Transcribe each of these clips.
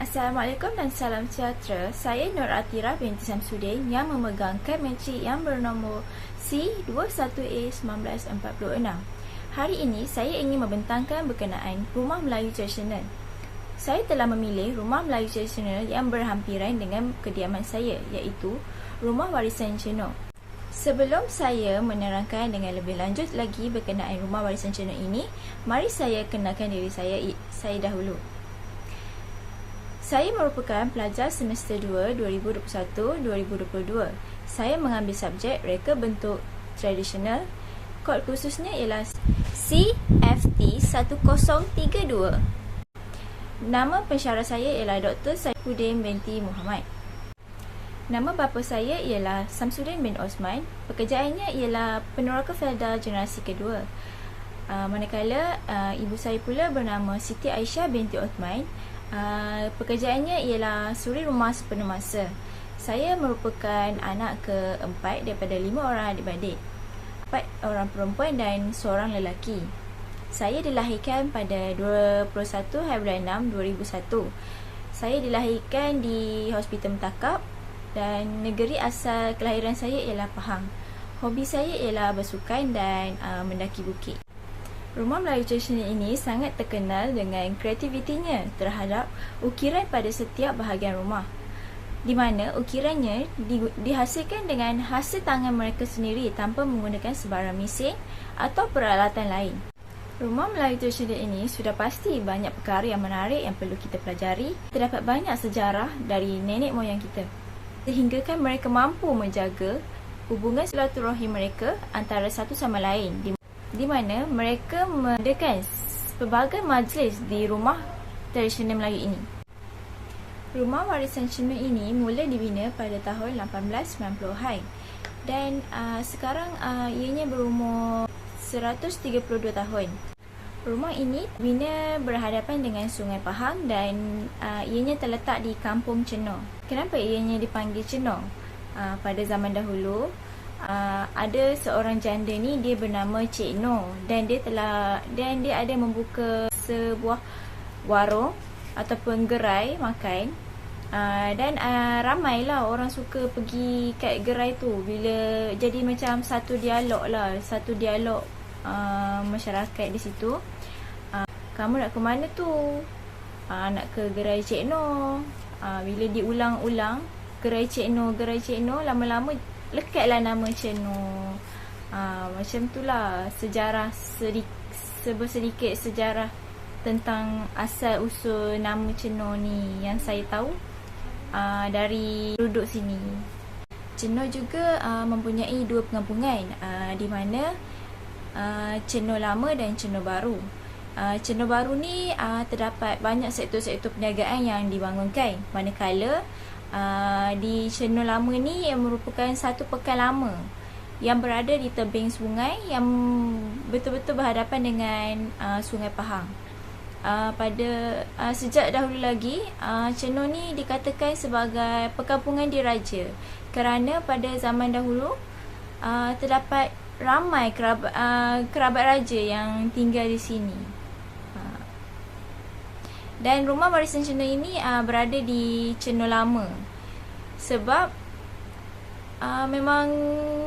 Assalamualaikum dan salam sejahtera. Saya Nur Atira binti Samsudin yang memegang kad matrik yang bernombor C21A1946. Hari ini saya ingin membentangkan berkenaan Rumah Melayu Tradisional. Saya telah memilih Rumah Melayu Tradisional yang berhampiran dengan kediaman saya, iaitu Rumah Warisan Ceno. Sebelum saya menerangkan dengan lebih lanjut lagi berkenaan Rumah Warisan Ceno ini, mari saya kenalkan diri saya dahulu. Saya merupakan pelajar semester 2 2021-2022. Saya mengambil subjek reka bentuk tradisional. Kod khususnya ialah CFT 1032. Nama pensyarah saya ialah Dr. Saifuddin binti Muhammad. Nama bapa saya ialah Samsudin bin Osman. Pekerjaannya ialah peneraka Felda generasi kedua. Manakala ibu saya pula bernama Siti Aisyah binti Osman. Pekerjaannya ialah suri rumah sepenuh masa. Saya merupakan anak keempat daripada 5 orang adik-beradik, 4 orang perempuan dan seorang lelaki. Saya dilahirkan pada 21 hari 6 2001. Saya dilahirkan di Hospital Metakap dan negeri asal kelahiran saya ialah Pahang. Hobi saya ialah bersukan dan mendaki bukit. Rumah Melayu Tradisional ini sangat terkenal dengan kreativitinya terhadap ukiran pada setiap bahagian rumah, di mana ukirannya dihasilkan dengan hasil tangan mereka sendiri tanpa menggunakan sebarang mesin atau peralatan lain. Rumah Melayu Tradisional ini sudah pasti banyak perkara yang menarik yang perlu kita pelajari. Terdapat banyak sejarah dari nenek moyang kita, sehinggakan mereka mampu menjaga hubungan silaturahim mereka antara satu sama lain, di mana mereka mengadakan pelbagai majlis di rumah tradisional Melayu ini. Rumah Warisan Ceno ini mula dibina pada tahun 1890-an dan sekarang ianya berumur 132 tahun. Rumah ini dibina berhadapan dengan Sungai Pahang dan ianya terletak di Kampung Ceno. Kenapa ianya dipanggil Ceno? Pada zaman dahulu, ada seorang janda ni, dia bernama Cik No, dan dia ada membuka sebuah warung ataupun gerai makan, dan ramailah orang suka pergi kat gerai tu, bila jadi macam satu dialog masyarakat di situ. Kamu nak ke mana tu? Nak ke gerai Cik No. Bila diulang-ulang gerai Cik No, lama-lama lekatlah nama Ceno. Macam itulah sejarah sedikit sejarah tentang asal usul nama Ceno ni yang saya tahu dari duduk sini. Ceno juga mempunyai 2 pengampungan, di mana Ceno lama dan Ceno baru. Ceno baru ni terdapat banyak sektor-sektor perniagaan yang dibangunkan, manakala di Ceno lama ni yang merupakan satu pekan lama yang berada di tebing sungai yang betul-betul berhadapan dengan Sungai Pahang. Sejak dahulu lagi, Ceno ni dikatakan sebagai perkampungan diraja kerana pada zaman dahulu terdapat ramai kerabat raja yang tinggal di sini. Dan Rumah Warisan Ceno ini berada di Ceno lama, sebab memang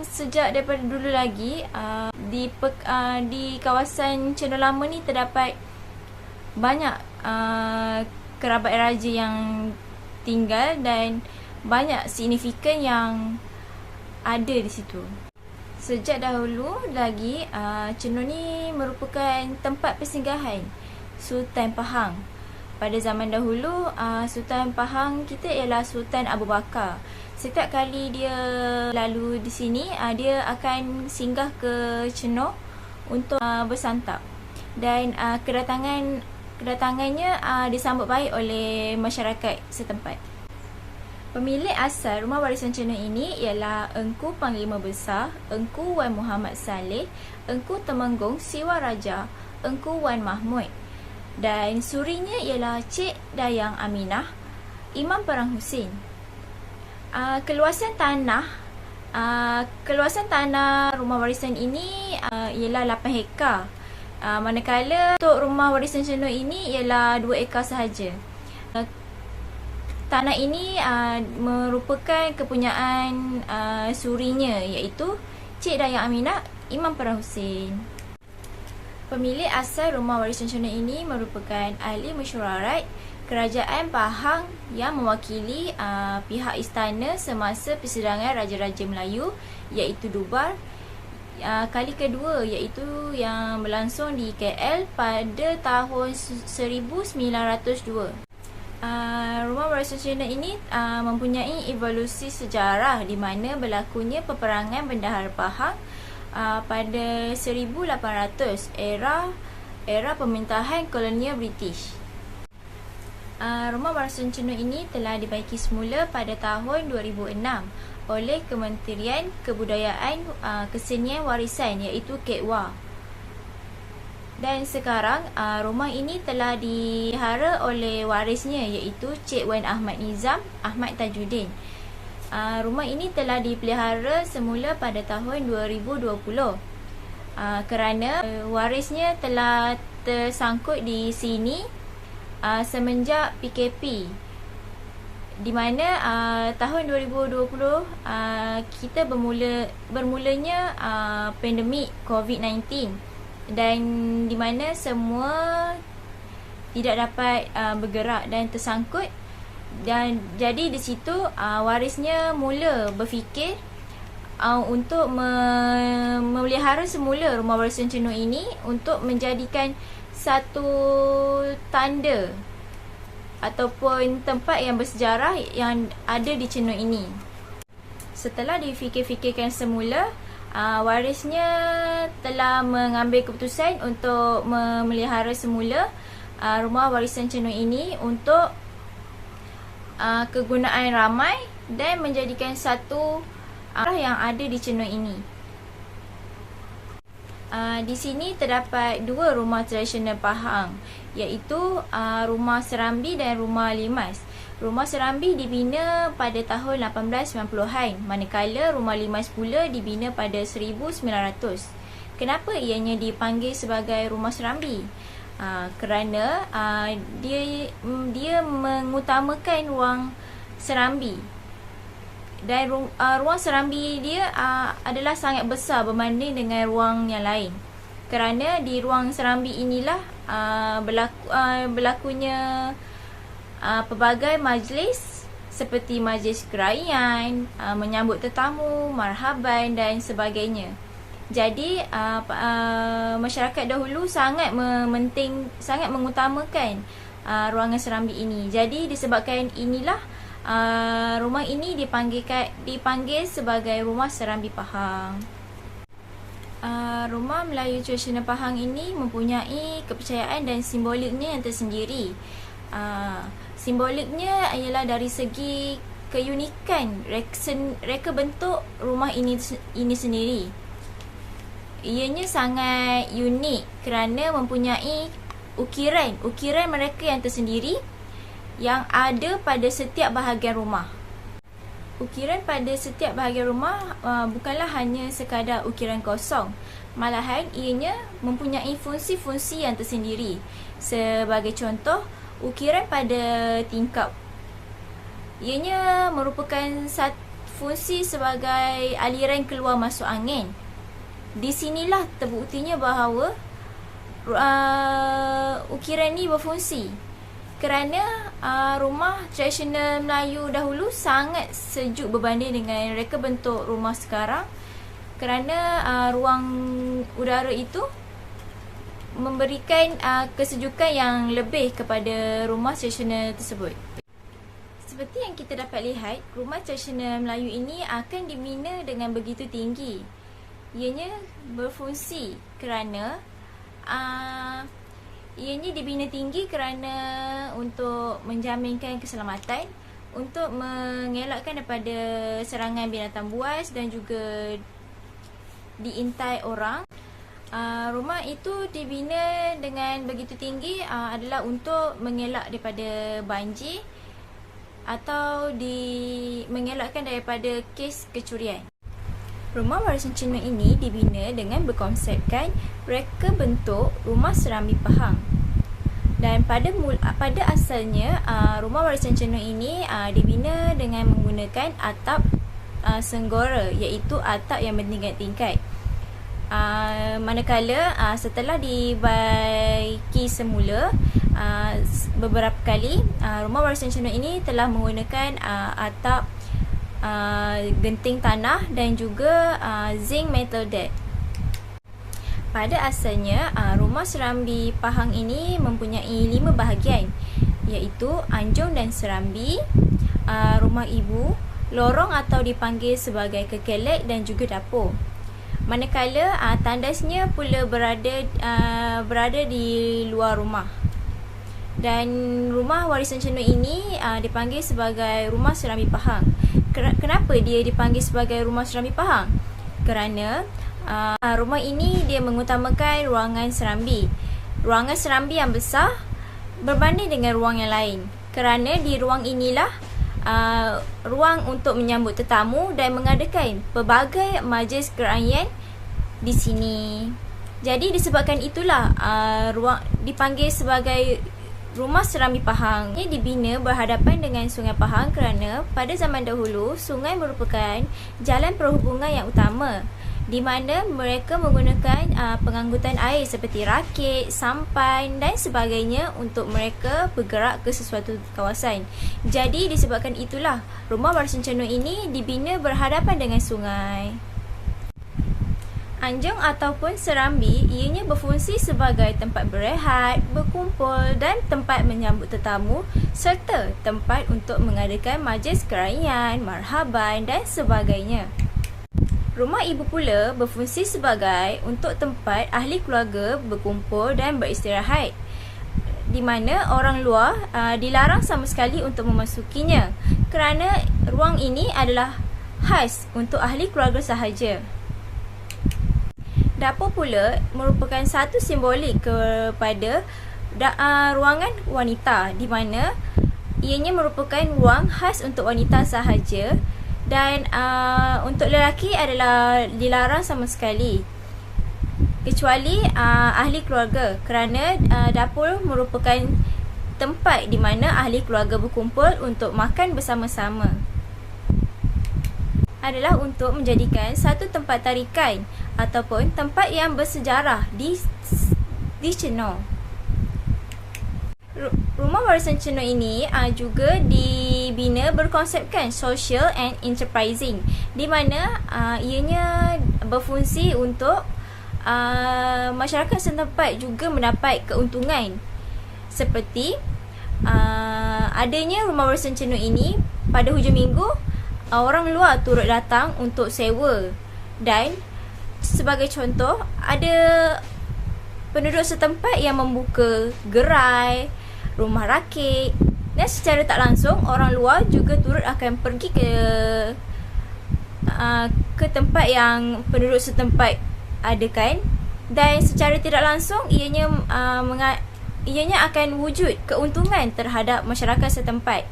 sejak daripada dulu lagi di kawasan Ceno lama ni terdapat banyak kerabat raja yang tinggal dan banyak signifikan yang ada di situ. Sejak dahulu lagi, Ceno ni merupakan tempat persinggahan Sultan Pahang. Pada zaman dahulu, Sultan Pahang kita ialah Sultan Abu Bakar. Setiap kali dia lalu di sini, dia akan singgah ke Ceno untuk bersantap. Dan kedatangannya disambut baik oleh masyarakat setempat. Pemilik asal Rumah Warisan Ceno ini ialah Engku Panglima Besar Engku Wan Muhammad Saleh, Engku Temenggung Siwa Raja Engku Wan Mahmud, dan surinya ialah Cik Dayang Aminah Imam Perang Husin. Keluasan tanah Rumah Warisan ini ialah 8 hektar, manakala untuk Rumah Warisan Ceno ini ialah 2 ekar sahaja. Tanah ini merupakan kepunyaan surinya, iaitu Cik Dayang Aminah Imam Farah Hussein. Pemilik asal rumah warisan nasional ini merupakan ahli mesyuarat Kerajaan Pahang yang mewakili pihak istana semasa persidangan Raja-Raja Melayu, iaitu Dubar, kali kedua, iaitu yang berlangsung di KL pada tahun 1902. Rumah warisan nasional ini mempunyai evolusi sejarah di mana berlakunya peperangan Bendahara Pahang pada 1800, era pemerintahan kolonial British. Rumah warisan nasional ini telah dibaiki semula pada tahun 2006 oleh Kementerian Kebudayaan Kesenian Warisan, iaitu KEKWA. Dan sekarang rumah ini telah dihara oleh warisnya, iaitu Cik Wan Ahmad Nizam Ahmad Tajuddin. Rumah ini telah dipelihara semula pada tahun 2020 kerana warisnya telah tersangkut di sini semenjak PKP, di mana tahun 2020 kita bermulanya pandemik COVID-19, dan di mana semua tidak dapat bergerak dan tersangkut, dan jadi di situ warisnya mula berfikir untuk memelihara semula rumah warisan nasional ini untuk menjadikan satu tanda ataupun tempat yang bersejarah yang ada di Chenor ini. Setelah difikir-fikirkan semula, warisnya telah mengambil keputusan untuk memelihara semula rumah warisan Chenor ini untuk kegunaan ramai dan menjadikan satu yang ada di Chenor ini. Di sini terdapat dua rumah tradisional Pahang, iaitu Rumah Serambi dan Rumah Limas. Rumah Serambi dibina pada tahun 1890-an, manakala Rumah Limas pula dibina pada 1900. Kenapa ianya dipanggil sebagai Rumah Serambi? Kerana dia mengutamakan ruang serambi, dan ruang serambi dia adalah sangat besar berbanding dengan ruang yang lain. Kerana di ruang serambi inilah berlakunya pelbagai majlis seperti majlis kerajaan, menyambut tetamu, marhaban dan sebagainya. Jadi masyarakat dahulu sangat mengutamakan ruangan serambi ini. Jadi disebabkan inilah rumah ini dipanggil sebagai Rumah Serambi Pahang. Rumah Melayu tradisional Pahang ini mempunyai kepercayaan dan simboliknya yang tersendiri. Simboliknya ialah dari segi keunikan reka bentuk rumah ini sendiri. Ianya sangat unik kerana mempunyai ukiran mereka yang tersendiri yang ada pada setiap bahagian rumah. Ukiran pada setiap bahagian rumah bukanlah hanya sekadar ukiran kosong, malahan ianya mempunyai fungsi-fungsi yang tersendiri. Sebagai contoh, ukiran pada tingkap, ianya merupakan fungsi sebagai aliran keluar masuk angin. Di sinilah terbuktinya bahawa ukiran ni berfungsi. Kerana rumah tradisional Melayu dahulu sangat sejuk berbanding dengan reka bentuk rumah sekarang, kerana ruang udara itu memberikan kesejukan yang lebih kepada rumah tradisional tersebut. Seperti yang kita dapat lihat, rumah tradisional Melayu ini akan dibina dengan begitu tinggi. Ianya berfungsi kerana ianya dibina tinggi kerana untuk menjaminkan keselamatan, untuk mengelakkan daripada serangan binatang buas dan juga diintai orang. Rumah itu dibina dengan begitu tinggi adalah untuk mengelak daripada banjir atau mengelakkan daripada kes kecurian. Rumah warisan Cina ini dibina dengan berkonsepkan reka bentuk Rumah Serambi Pahang. Dan pada asalnya rumah warisan Cenoa ini dibina dengan menggunakan atap senggora, iaitu atap yang bertingkat-tingkat. Manakala setelah dibaiki semula beberapa kali, rumah warisan Cenoa ini telah menggunakan atap genting tanah dan juga zinc metal deck. Pada asalnya, rumah serambi Pahang ini mempunyai 5 bahagian, iaitu anjung dan serambi, rumah ibu, lorong atau dipanggil sebagai kekelek dan juga dapur. Manakala tandasnya pula berada di luar rumah. Dan rumah warisan Cenoa ini dipanggil sebagai rumah serambi Pahang. Kenapa dia dipanggil sebagai rumah serambi Pahang? Kerana rumah ini dia mengutamakan ruangan serambi. Ruangan serambi yang besar berbanding dengan ruang yang lain. Kerana di ruang inilah ruang untuk menyambut tetamu dan mengadakan pelbagai majlis kerajaan di sini. Jadi disebabkan itulah ruang dipanggil sebagai rumah serambi Pahang. Ia dibina berhadapan dengan Sungai Pahang kerana pada zaman dahulu sungai merupakan jalan perhubungan yang utama, di mana mereka menggunakan pengangkutan air seperti rakit, sampan dan sebagainya untuk mereka bergerak ke sesuatu kawasan. Jadi disebabkan itulah rumah warisan Cenoa ini dibina berhadapan dengan sungai. Anjung ataupun serambi ianya berfungsi sebagai tempat berehat, berkumpul dan tempat menyambut tetamu serta tempat untuk mengadakan majlis kerajaan, marhaban dan sebagainya. Rumah ibu pula berfungsi sebagai untuk tempat ahli keluarga berkumpul dan beristirahat, di mana orang luar dilarang sama sekali untuk memasukinya kerana ruang ini adalah khas untuk ahli keluarga sahaja. Dapur pula merupakan satu simbolik kepada ruangan wanita, di mana ianya merupakan ruang khas untuk wanita sahaja dan untuk lelaki adalah dilarang sama sekali, kecuali ahli keluarga, kerana dapur merupakan tempat di mana ahli keluarga berkumpul untuk makan bersama-sama. Adalah untuk menjadikan satu tempat tarikan ataupun tempat yang bersejarah di Cenoa. Rumah warisan Cenoa ini juga dibina berkonsepkan social and enterprising, di mana ianya berfungsi untuk masyarakat setempat juga mendapat keuntungan, seperti adanya rumah warisan Cenoa ini pada hujung minggu orang luar turut datang untuk sewa, dan sebagai contoh ada penduduk setempat yang membuka gerai, rumah rakit, dan secara tak langsung orang luar juga turut akan pergi ke tempat yang penduduk setempat adakan, dan secara tidak langsung ianya akan wujud keuntungan terhadap masyarakat setempat.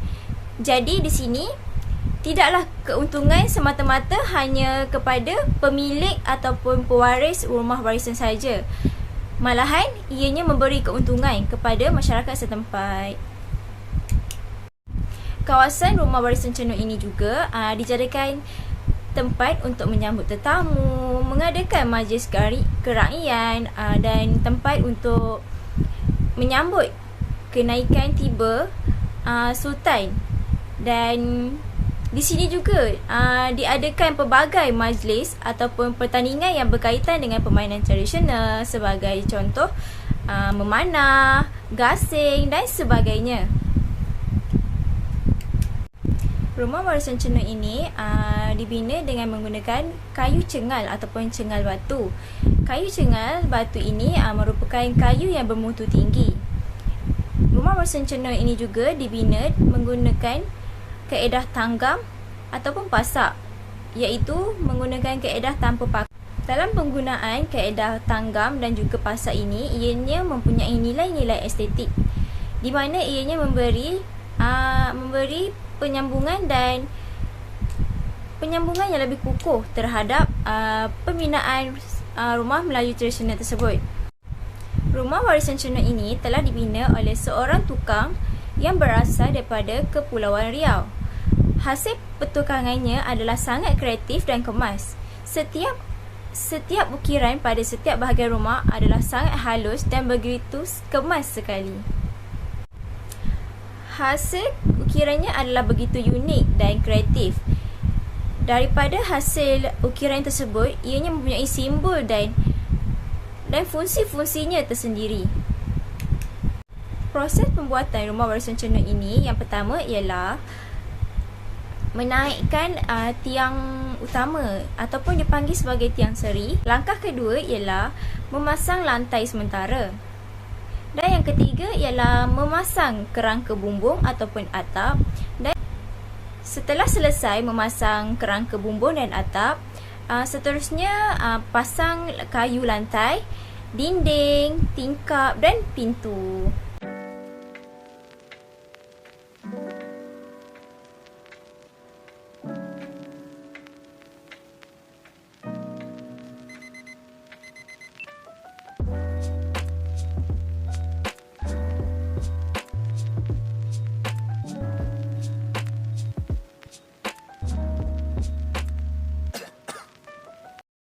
Jadi di sini tidaklah keuntungan semata-mata hanya kepada pemilik ataupun pewaris rumah warisan saja, malahan ianya memberi keuntungan kepada masyarakat setempat. Kawasan rumah warisan Cenoa ini juga dijadikan tempat untuk menyambut tetamu, mengadakan majlis kerajaan dan tempat untuk menyambut kenaikan tiba Sultan. Dan di sini juga diadakan pelbagai majlis ataupun pertandingan yang berkaitan dengan permainan tradisional, sebagai contoh memanah, gasing dan sebagainya. Rumah warisan Cenoa ini dibina dengan menggunakan kayu cengal ataupun cengal batu. Kayu cengal batu ini merupakan kayu yang bermutu tinggi. Rumah warisan Cenoa ini juga dibina menggunakan kaedah tanggam ataupun pasak, iaitu menggunakan kaedah tanpa paku. Dalam penggunaan kaedah tanggam dan juga pasak ini, ianya mempunyai nilai-nilai estetik, di mana ianya memberi penyambungan yang lebih kukuh terhadap pembinaan rumah Melayu tradisional tersebut. Rumah warisan Cernok ini telah dibina oleh seorang tukang yang berasal daripada Kepulauan Riau. Hasil pertukangannya adalah sangat kreatif dan kemas. Setiap ukiran pada setiap bahagian rumah adalah sangat halus dan begitu kemas sekali. Hasil ukirannya adalah begitu unik dan kreatif. Daripada hasil ukiran tersebut, ianya mempunyai simbol dan fungsi-fungsinya tersendiri. Proses pembuatan rumah warisan Cernok ini, yang pertama ialah menaikkan tiang utama ataupun dipanggil sebagai tiang seri. Langkah kedua ialah memasang lantai sementara. Dan yang ketiga ialah memasang kerangka bumbung ataupun atap. Dan setelah selesai memasang kerangka bumbung dan atap, seterusnya pasang kayu lantai, dinding, tingkap dan pintu.